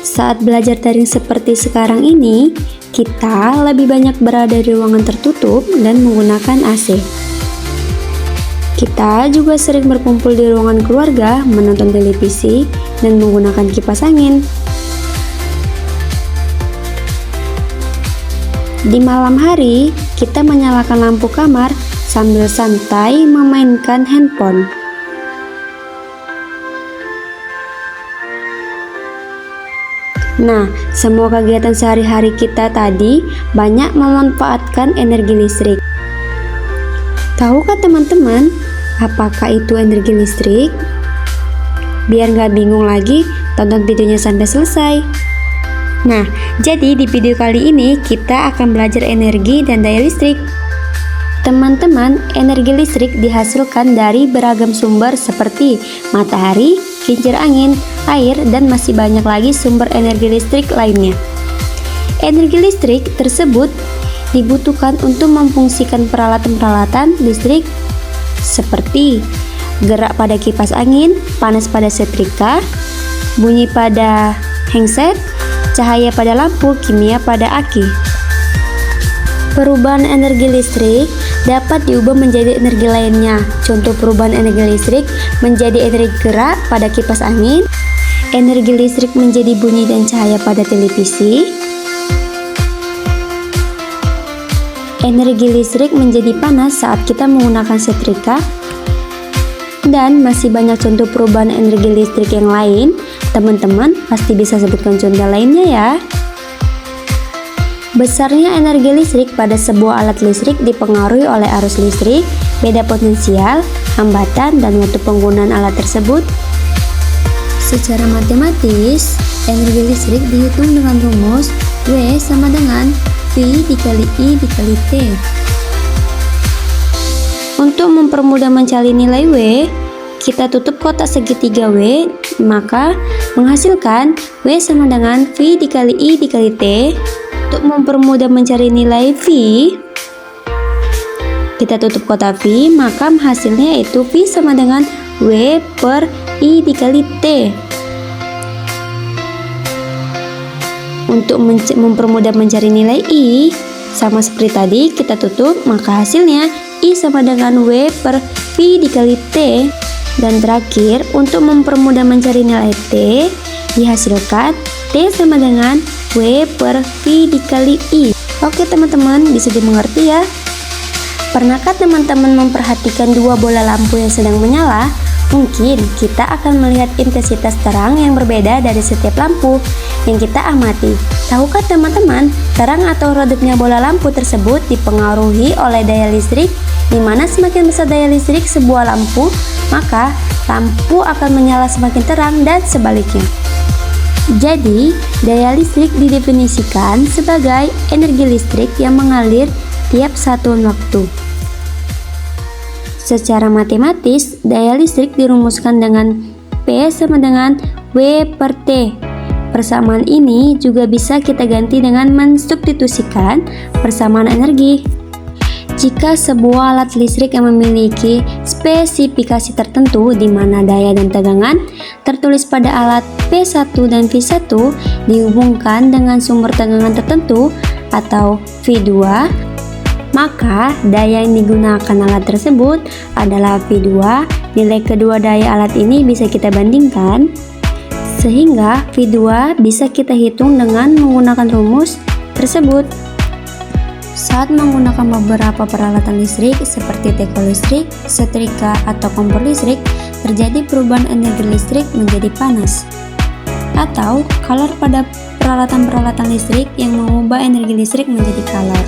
Saat belajar daring seperti sekarang ini, kita lebih banyak berada di ruangan tertutup dan menggunakan AC. Kita juga sering berkumpul di ruangan keluarga, menonton televisi, dan menggunakan kipas angin. Di malam hari, kita menyalakan lampu kamar sambil santai memainkan handphone. Nah, semua kegiatan sehari-hari kita tadi banyak memanfaatkan energi listrik. Tahukah teman-teman, apakah itu energi listrik? Biar nggak bingung lagi, tonton videonya sampai selesai. Nah, jadi di video kali ini kita akan belajar energi dan daya listrik. Teman-teman, energi listrik dihasilkan dari beragam sumber seperti matahari, kincir angin, air, dan masih banyak lagi sumber energi listrik lainnya. Energi listrik tersebut dibutuhkan untuk memfungsikan peralatan-peralatan listrik seperti gerak pada kipas angin, panas pada setrika, bunyi pada handset, cahaya pada lampu, kimia pada aki. Perubahan energi listrik dapat diubah menjadi energi lainnya. Contoh perubahan energi listrik menjadi energi gerak pada kipas angin, energi listrik menjadi bunyi dan cahaya pada televisi, energi listrik menjadi panas saat kita menggunakan setrika, dan masih banyak contoh perubahan energi listrik yang lain. Teman-teman pasti bisa sebutkan contoh lainnya ya. Besarnya energi listrik pada sebuah alat listrik dipengaruhi oleh arus listrik, beda potensial, hambatan, dan waktu penggunaan alat tersebut. Secara matematis, energi listrik dihitung dengan rumus W sama dengan V dikali I dikali T. Untuk mempermudah mencari nilai W, kita tutup kotak segitiga W, maka menghasilkan W sama dengan V dikali I dikali T. Untuk mempermudah mencari nilai V, kita tutup kotak V, maka hasilnya yaitu V sama dengan W per I dikali T. Untuk mempermudah mencari nilai I, sama seperti tadi, kita tutup, maka hasilnya I sama dengan W per V dikali T. Dan terakhir, untuk mempermudah mencari nilai T, dihasilkan T sama dengan W per V dikali I. Oke teman-teman, bisa dimengerti ya? Pernahkah teman-teman memperhatikan dua bola lampu yang sedang menyala? Mungkin kita akan melihat intensitas terang yang berbeda dari setiap lampu yang kita amati. Tahukah teman-teman, terang atau redupnya bola lampu tersebut dipengaruhi oleh daya listrik, di mana semakin besar daya listrik sebuah lampu, maka lampu akan menyala semakin terang dan sebaliknya. Jadi, daya listrik didefinisikan sebagai energi listrik yang mengalir tiap satuan waktu. Secara matematis, daya listrik dirumuskan dengan P sama dengan W per T. Persamaan ini juga bisa kita ganti dengan mensubstitusikan persamaan energi. Jika sebuah alat listrik yang memiliki spesifikasi tertentu di mana daya dan tegangan tertulis pada alat P1 dan V1 dihubungkan dengan sumber tegangan tertentu atau V2, maka daya yang digunakan alat tersebut adalah V2. Nilai kedua daya alat ini bisa kita bandingkan, sehingga V2 bisa kita hitung dengan menggunakan rumus tersebut. Saat menggunakan beberapa peralatan listrik seperti teko listrik, setrika, atau kompor listrik, terjadi perubahan energi listrik menjadi panas atau kalor pada peralatan-peralatan listrik yang mengubah energi listrik menjadi kalor.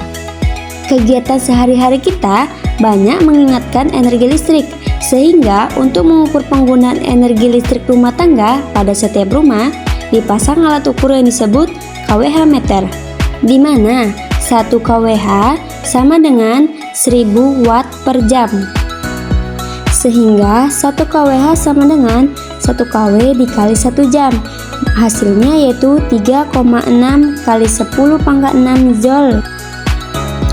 Kegiatan sehari-hari kita banyak mengingatkan energi listrik, sehingga untuk mengukur penggunaan energi listrik rumah tangga pada setiap rumah dipasang alat ukur yang disebut kWh meter, di mana 1 kWh sama dengan 1000 watt per jam, sehingga 1 kWh sama dengan 1 kW dikali 1 jam. Hasilnya yaitu 3,6 kali 10 pangkat 6 Joule.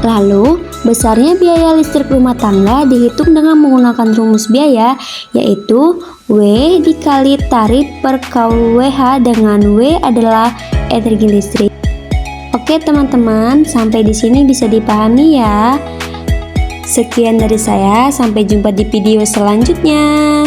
Lalu Besarnya biaya listrik rumah tangga dihitung dengan menggunakan rumus biaya, yaitu W dikali tarif per kWh dengan W adalah energi listrik. Oke teman-teman, sampai di sini bisa dipahami ya. Sekian dari saya, sampai jumpa di video selanjutnya.